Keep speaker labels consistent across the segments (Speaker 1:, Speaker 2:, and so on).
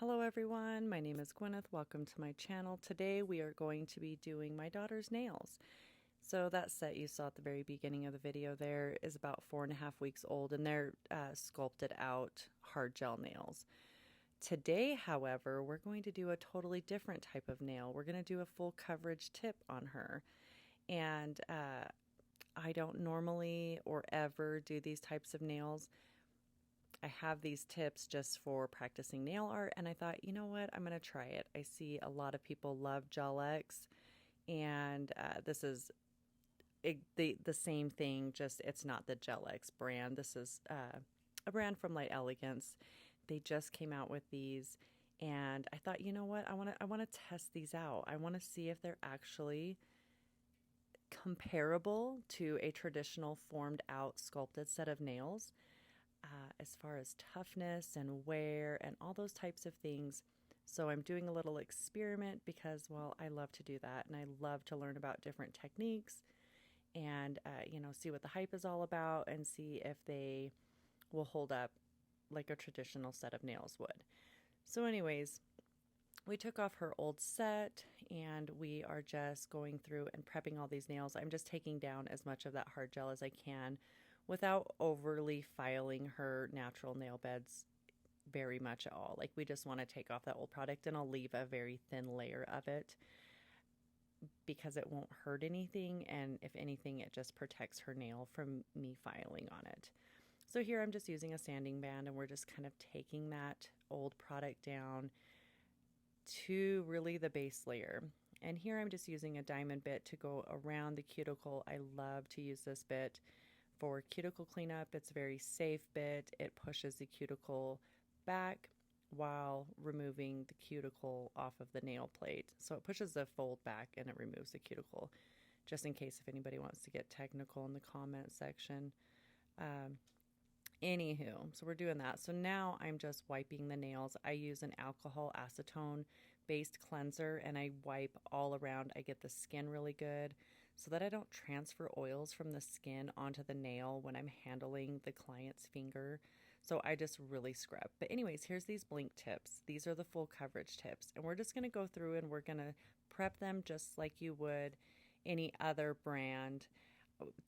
Speaker 1: Hello everyone, my name is Gwyneth. Welcome to my channel. Today we are going to be doing my daughter's nails. So that set you saw at the very beginning of the video there is about 4.5 weeks old, and they're sculpted out hard gel nails. Today, however, we're going to do a totally different type of nail. We're going to do a full coverage tip on her. And I don't normally or ever do these types of nails. I have these tips just for practicing nail art, and I thought, you know what, I'm going to try it. I see a lot of people love Gel-X, and this is the same thing, just it's not the Gel-X brand. This is a brand from Light Elegance. They just came out with these, and I thought, you know what, I want to test these out. I want to see if they're actually comparable to a traditional formed out sculpted set of nails. As far as toughness and wear and all those types of things. So I'm doing a little experiment because, well, I love to do that, and I love to learn about different techniques and, see what the hype is all about and see if they will hold up like a traditional set of nails would. So anyways, we took off her old set and we are just going through and prepping all these nails. I'm just taking down as much of that hard gel as I can without overly filing her natural nail beds very much at all. Like, we just want to take off that old product, and I'll leave a very thin layer of it because it won't hurt anything, and if anything, it just protects her nail from me filing on it. So here I'm just using a sanding band, and we're just kind of taking that old product down to really the base layer. And here I'm just using a diamond bit to go around the cuticle. I love to use this bit for cuticle cleanup. It's a very safe bit. It pushes the cuticle back while removing the cuticle off of the nail plate. So it pushes the fold back and it removes the cuticle, just in case if anybody wants to get technical in the comment section. Anywho, so we're doing that. So now I'm just wiping the nails. I use an alcohol acetone based cleanser, and I wipe all around. I get the skin really good so that I don't transfer oils from the skin onto the nail when I'm handling the client's finger. So I just really scrub. But anyways, here's these blink tips. These are the full coverage tips, and we're just going to go through and we're going to prep them just like you would any other brand.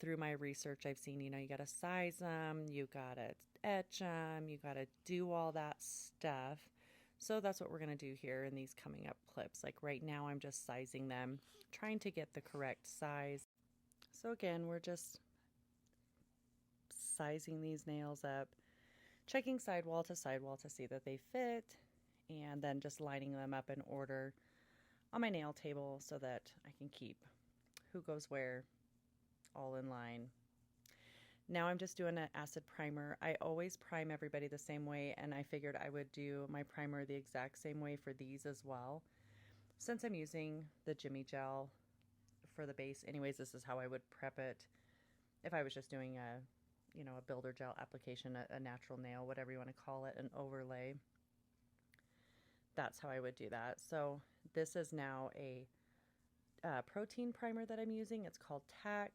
Speaker 1: Through my research, I've seen, you got to size them, you got to etch them, you got to do all that stuff. So that's what we're going to do here in these coming up clips. Like right now, I'm just sizing them, trying to get the correct size. So again, we're just sizing these nails up, checking sidewall to see that they fit, and then just lining them up in order on my nail table so that I can keep who goes where all in line. Now I'm just doing an acid primer. I always prime everybody the same way, and I figured I would do my primer the exact same way for these as well. Since I'm using the Jimmy Gel for the base, anyways, this is how I would prep it if I was just doing a builder gel application, a natural nail, whatever you want to call it, an overlay. That's how I would do that. So this is now a protein primer that I'm using. It's called TAC.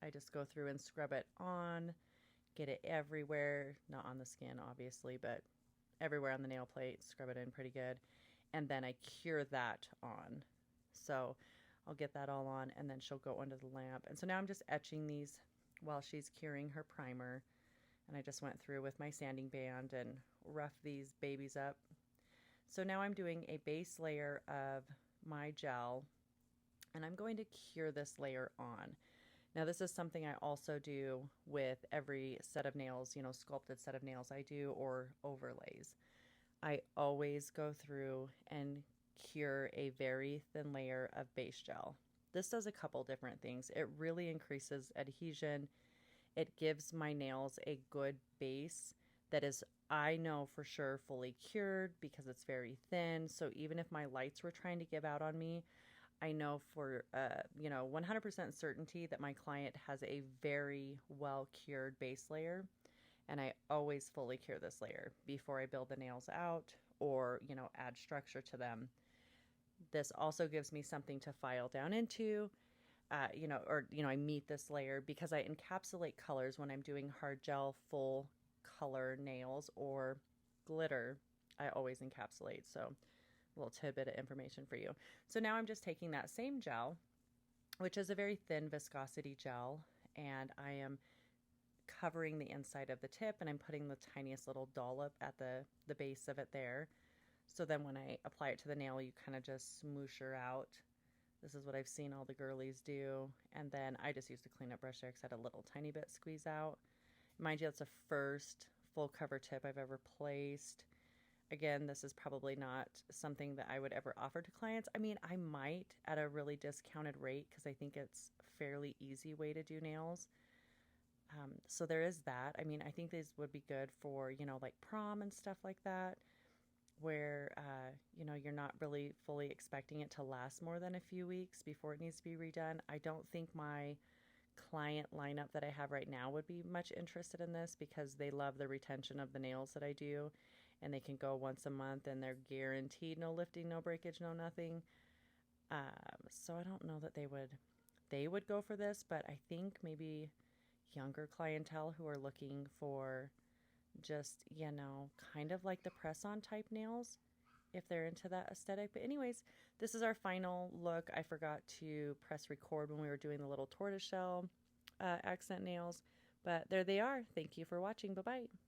Speaker 1: I just go through and scrub it on, get it everywhere, not on the skin obviously, but everywhere on the nail plate, scrub it in pretty good. And then I cure that on. So I'll get that all on, and then she'll go under the lamp. And so now I'm just etching these while she's curing her primer. And I just went through with my sanding band and rough these babies up. So now I'm doing a base layer of my gel, and I'm going to cure this layer on. Now, this is something I also do with every set of nails, sculpted set of nails I do, or overlays. I always go through and cure a very thin layer of base gel. This does a couple different things. It really increases adhesion. It gives my nails a good base that is, I know for sure, fully cured because it's very thin. So even if my lights were trying to give out on me, I know for 100% certainty that my client has a very well cured base layer, and I always fully cure this layer before I build the nails out or add structure to them. This also gives me something to file down into, I meet this layer because I encapsulate colors when I'm doing hard gel full color nails or glitter. I always encapsulate. So a little tidbit of information for you. So now I'm just taking that same gel, which is a very thin viscosity gel, and I am covering the inside of the tip, and I'm putting the tiniest little dollop at the base of it there. So then when I apply it to the nail, you kind of just smoosh her out. This is what I've seen all the girlies do. And then I just used a cleanup brush there because I had a little tiny bit squeeze out. Mind you, that's the first full cover tip I've ever placed. Again, this is probably not something that I would ever offer to clients. I mean, I might at a really discounted rate because I think it's a fairly easy way to do nails. So there is that. I mean, I think these would be good for, like prom and stuff like that, where, you're not really fully expecting it to last more than a few weeks before it needs to be redone. I don't think my client lineup that I have right now would be much interested in this because they love the retention of the nails that I do, and they can go once a month and they're guaranteed no lifting, no breakage, no nothing. So I don't know that they would go for this, but I think maybe younger clientele who are looking for just, kind of like the press-on type nails, if they're into that aesthetic. But anyways, this is our final look. I forgot to press record when we were doing the little tortoiseshell accent nails, but there they are. Thank you for watching. Bye-bye.